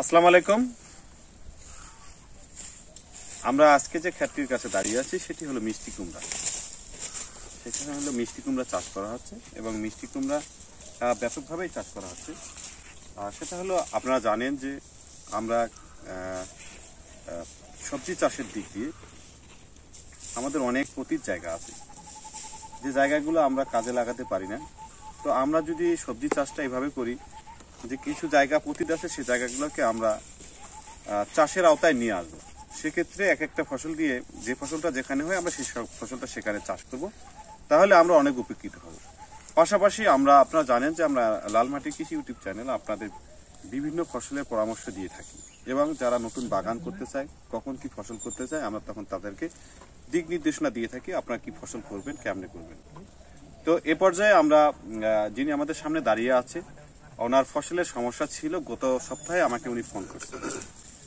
আসসালামু আলাইকুম। আমরা আজকে যে ক্ষেতটির কাছে দাঁড়িয়ে আছি সেটি হলো মিষ্টি কুমড়া। সেখানে হলো মিষ্টি কুমড়া চাষ করা হচ্ছে এবং মিষ্টি কুমড়া ব্যাপকভাবেই চাষ করা হচ্ছে। সেটা হলো আপনারা জানেন যে আমরা সবজি চাষের দিক দিয়ে আমাদের অনেক পতিত জায়গা আছে, যে জায়গাগুলো আমরা কাজে লাগাতে পারি না। তো আমরা যদি সবজি চাষটা এভাবে করি যে কিছু জায়গা পতিত আছে, সেই জায়গাগুলোকে আমরা চাষের আওতায় নিয়ে আসবো। সেক্ষেত্রে এক একটা ফসল দিয়ে যে ফসলটা যেখানে হয় আমরা সেই ফসলটা সেখানে চাষ করব, তাহলে আমরা অনেক উপকৃত হব। পাশাপাশি আপনারা জানেন যে আমরা লালমাটি কৃষি ইউটিউব চ্যানেল আপনাদের বিভিন্ন ফসলের পরামর্শ দিয়ে থাকি এবং যারা নতুন বাগান করতে চায়, কখন কি ফসল করতে চায়, আমরা তখন তাদেরকে দিক নির্দেশনা দিয়ে থাকি আপনারা কি ফসল করবেন, কেমনে করবেন। তো এ পর্যায়ে আমরা যিনি আমাদের সামনে দাঁড়িয়ে আছে, ওনার ফসলের সমস্যা ছিল। গত সপ্তাহে আমাকে উনি ফোন করছেন।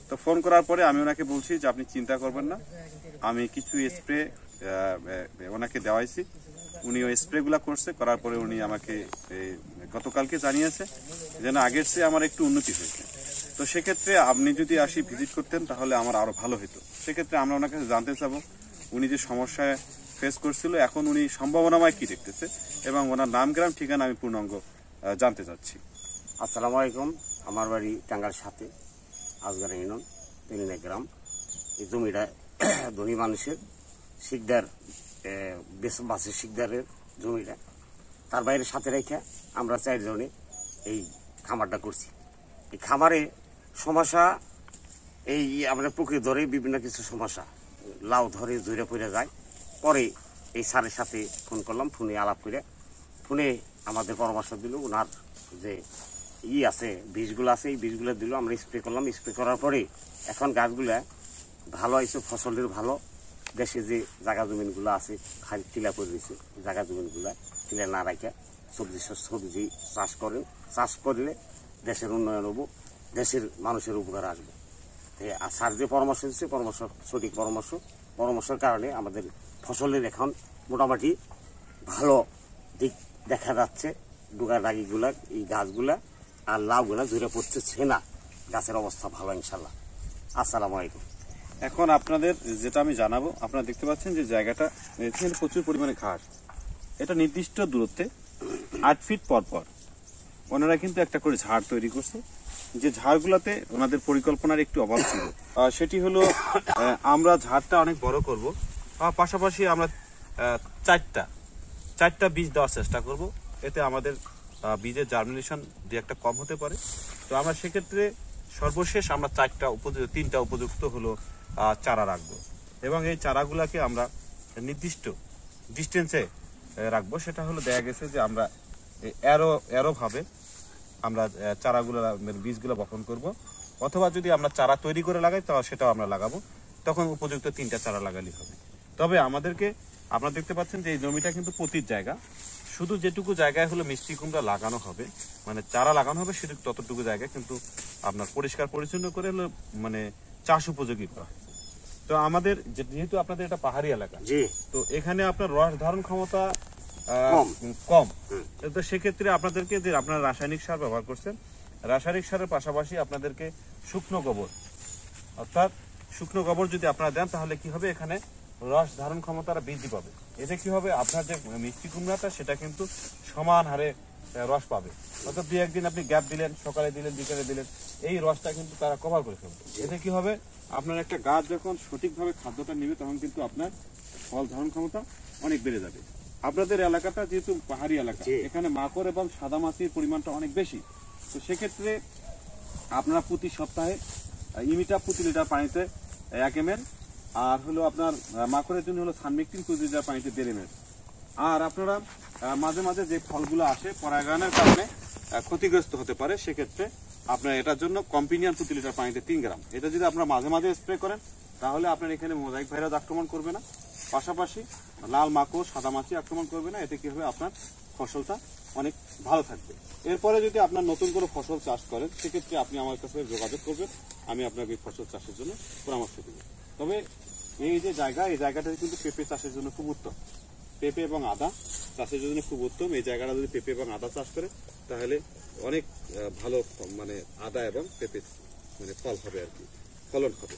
তো ফোন করার পরে আমি ওনাকে বলছি যে আপনি চিন্তা করবেন না, আমি কিছু স্প্রে ওনাকে দেওয়াইছি। উনি ওই স্প্রেগুলো করছে, করার পরে উনি আমাকে গতকালকে জানিয়েছে যেন আগের চেয়ে আমার একটু উন্নতি হয়েছে। তো সেক্ষেত্রে আপনি যদি আসি ভিজিট করতেন তাহলে আমার আরো ভালো হতো। সেক্ষেত্রে আমরা ওনার কাছে জানতে চাবো উনি যে সমস্যায় ফেস করছিল এখন উনি সম্ভাবনাময় কি দেখতেছে এবং ওনার নাম, গ্রাম, ঠিকানা আমি পূর্ণাঙ্গ জানতে চাচ্ছি। আসসালামু আলাইকুম। আমার বাড়ি টাঙ্গার সাথে আজগার ইউনিয়ন তেলিনা গ্রাম। এই জমিটা ধনী মানুষের, শিকদার বাসের শিকদারের জমিটা। তার বাইরে সাথে রেখে আমরা 4 জনে এই খামারটা করছি। এই খামারে সমস্যা এই আমরা পুকুরে ধরে বিভিন্ন কিছু সমস্যা, লাউ ধরে জুড়ে পড়ে যায়। পরে এই স্যারের সাথে ফোন করলাম, ফোনে আলাপ করে ফোনে আমাদের পরামর্শ দিল। ওনার যে আছে বীজগুলো আছে, এই বীজগুলো দিল, আমরা স্প্রে করলাম। স্প্রে করার পরে এখন গাছগুলা ভালো হয়েছে, ফসলের ভালো। দেশে যে জায়গা জমিনগুলো আছে খালি টিলা করে দিয়েছে, জায়গা জমিনগুলা টিলা না রাখা সবজি চাষ করেন। চাষ করলে দেশের উন্নয়ন হবো, দেশের মানুষের উপকার আসবে। আর স্যার যে পরামর্শ দিচ্ছে পরামর্শ সঠিক পরামর্শের কারণে আমাদের ফসলের এখন মোটামুটি ভালো দিক দেখা যাচ্ছে। ডুগা ডাগিগুলা, এই গাছগুলা আর লাউগুলা ঝরে পড়তেছে না। গাছের অবস্থা ভালো ইনশাল্লাহ। আসসালামু আলাইকুম। এখন আপনাদের যেটা আমি জানাবো, আপনারা দেখতে পাচ্ছেন যে জায়গাটা এখানে প্রচুর পরিমাণে ঘাস। এটা নির্দিষ্ট দূরত্বে 8 ফিট পর পর ওনারা কিন্তু একটা করে ঝাড় তৈরি করছে। যে ঝাড়গুলোতে ওনাদের পরিকল্পনার একটু অভাব ছিল, সেটি হলো আমরা ঝাড়টা অনেক বড় করব, পাশাপাশি আমরা চারটা বীজ দেওয়ার চেষ্টা করব। এতে আমাদের বীজের জার্মিনেশন যে একটা কম হতে পারে। তো আমরা সেক্ষেত্রে সর্বশেষ আমরা 3টা উপযুক্ত হলো চারা রাখবো এবং এই চারাগুলাকে আমরা নির্দিষ্ট ডিস্টেন্সে রাখবো। সেটা হলো দেখা গেছে যে আমরা এরো ভাবে আমরা চারাগুলো বীজগুলো বপন করব, অথবা যদি আমরা চারা তৈরি করে লাগাই তাহলে সেটাও আমরা লাগাবো। তখন উপযুক্ত 3টা চারা লাগালেই হবে। তবে আপনারা দেখতে পাচ্ছেন যে এই জমিটা কিন্তু পতিত জায়গা। শুধু যেটুকু জায়গায় হলো মিষ্টি কুমড়া লাগানো হবে, মানে চারা লাগানো হবে, শুধু ততটুকু জায়গায় কিন্তু আপনার পরিষ্কার পরিচ্ছন্ন করে হলো মানে চাষ উপযোগী করা হয়। তো আমাদের যেহেতু আপনাদের এটা পাহাড়ি এলাকা, তো এখানে আপনার রস ধারণ ক্ষমতা কম। তো সেক্ষেত্রে আপনাদেরকে যে আপনারা রাসায়নিক সার ব্যবহার করছেন, রাসায়নিক সারের পাশাপাশি আপনাদেরকে শুকনো গোবর, অর্থাৎ শুকনো গোবর যদি আপনারা দেন তাহলে কি হবে, এখানে রস ধারণ ক্ষমতাটা বৃদ্ধি পাবে। এতে কি হবে, আপনার যে মিষ্টি কুমড়াটা সেটা কিন্তু সমান হারে রস পাবে। অর্থাৎ 2-1 দিন আপনি গ্যাপ দিলেন, সকালে দিলেন, বিকালে দিলেন, এই রসটা কিন্তু তারা কভার করে ফেলবে। এতে কি হবে, আপনার একটা গাছ যখন সঠিকভাবে খাদ্যটা নেবে তখন কিন্তু আপনার ফল ধারণ ক্ষমতা অনেক বেড়ে যাবে। আপনাদের এলাকাটা যেহেতু পাহাড়ি এলাকা, এখানে মাকড় এবং সাদামাছির পরিমাণটা অনেক বেশি। তো সেক্ষেত্রে আপনারা প্রতি সপ্তাহে ইমিটা প্রতি লিটার পানিতে 1 ml, আর হলো আপনার মাকড়ের জন্য হলো সানমেক্টিন প্রতি লিটার পানিতে 1.5 ml। আর আপনারা মাঝে মাঝে যে ফলগুলো আসে পরাগায়নের কারণে ক্ষতিগ্রস্ত হতে পারে, সেক্ষেত্রে আপনার এটার জন্য কম্পিনিয়ন প্রতি লিটার পানিতে 3 গ্রাম। এটা যদি আপনারা মাঝে মাঝে স্প্রে করেন তাহলে আপনার এখানে মোজাইক ভাইরাস আক্রমণ করবে না, পাশাপাশি লাল মাকড়, সাদামাছি আক্রমণ করবে না। এতে কি হবে, আপনার ফসলটা অনেক ভালো থাকবে। এরপরে যদি আপনার নতুন করে ফসল চাষ করেন সেক্ষেত্রে আপনি আমার কাছে যোগাযোগ করবেন, আমি আপনাকে ফসল চাষের জন্য পরামর্শ দেব। তবে এই যে জায়গা, এই জায়গাটা কিন্তু পেঁপে চাষের জন্য খুব উত্তম। পেঁপে এবং আদা চাষের জন্য খুব উত্তম। এই জায়গাটা যদি পেঁপে এবং আদা চাষ করে তাহলে অনেক ভালো মানে আদা এবং পেঁপে মানে ফল হবে আর কি, ফলন হবে।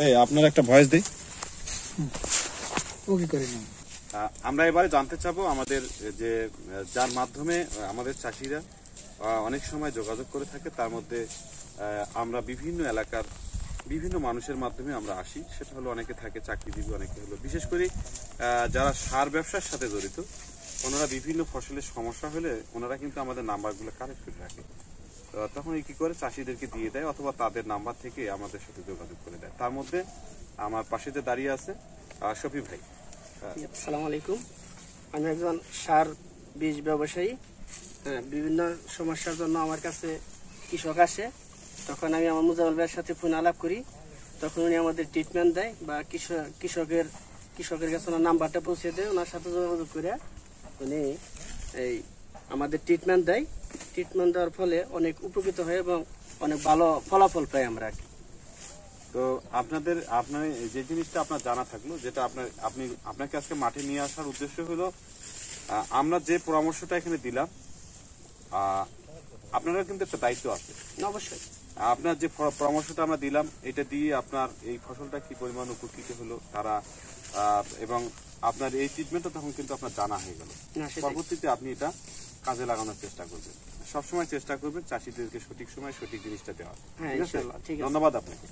এই আপনার একটা ভয়েস দেই। ওকে করে নাও। আমরা এবারে জানতে চাবো আমাদের যে যার মাধ্যমে আমাদের চাষিরা অনেক সময় যোগাযোগ করে থাকে, তার মধ্যে আমরা বিভিন্ন এলাকার বিভিন্ন মানুষের মাধ্যমে আমরা আসি। সেটা হলো অনেকে থাকে চাকরিজীবী, অনেকে হলো বিশেষ করে যারা সার ব্যবসার সাথে জড়িত, ওনারা বিভিন্ন ফসলের সমস্যা হলে ওনারা কিন্তু আমাদের নাম্বারগুলো কালেক্ট করে রাখে। তখন কি করে চাষিদেরকে দিয়ে দেয় অথবা তাদের নাম্বার থেকে আমাদের সাথে যোগাযোগ করে দেয়। তার মধ্যে আমার পাশে যে দাঁড়িয়ে আছে শফি ভাই। আসসালামু আলাইকুম। আমি একজন সার বীজ ব্যবসায়ী। বিভিন্ন সমস্যার জন্য আমার কাছে কৃষক আসে, তখন আমি আমার মুজাম্মেল ভাইয়ের সাথে ফোন আলাপ করি। তখন উনি আমাদের ট্রিটমেন্ট দেয় বা কৃষকের কাছে ওনার নাম্বারটা পৌঁছে দেয়। ওনার সাথে যোগাযোগ করে উনি এই আমাদের ট্রিটমেন্ট দেয়। ট্রিটমেন্ট দেওয়ার ফলে অনেক উপকৃত হয় এবং অনেক ভালো ফলাফল পাই আমরা। তো আপনার যে জিনিসটা আপনার জানা থাকলো, যেটা আপনাকে আজকে মাঠে নিয়ে আসার উদ্দেশ্য হলো আমরা যে পরামর্শটা এখানে দিলাম, আপনারা কিন্তু একটা দায়িত্ব আছে অবশ্যই। আপনার যে পরামর্শটা আমরা দিলাম, এটা দিয়ে আপনার এই ফসলটা কি পরিমাণ উপকৃত হলো তারা, এবং আপনার এই ট্রিটমেন্টটা তখন কিন্তু আপনার জানা হয়ে গেল। পরবর্তীতে আপনি এটা কাজে লাগানোর চেষ্টা করবেন, সবসময় চেষ্টা করবেন চাষিদেরকে সঠিক সময় সঠিক জিনিসটা দেওয়া। ধন্যবাদ আপনাকে।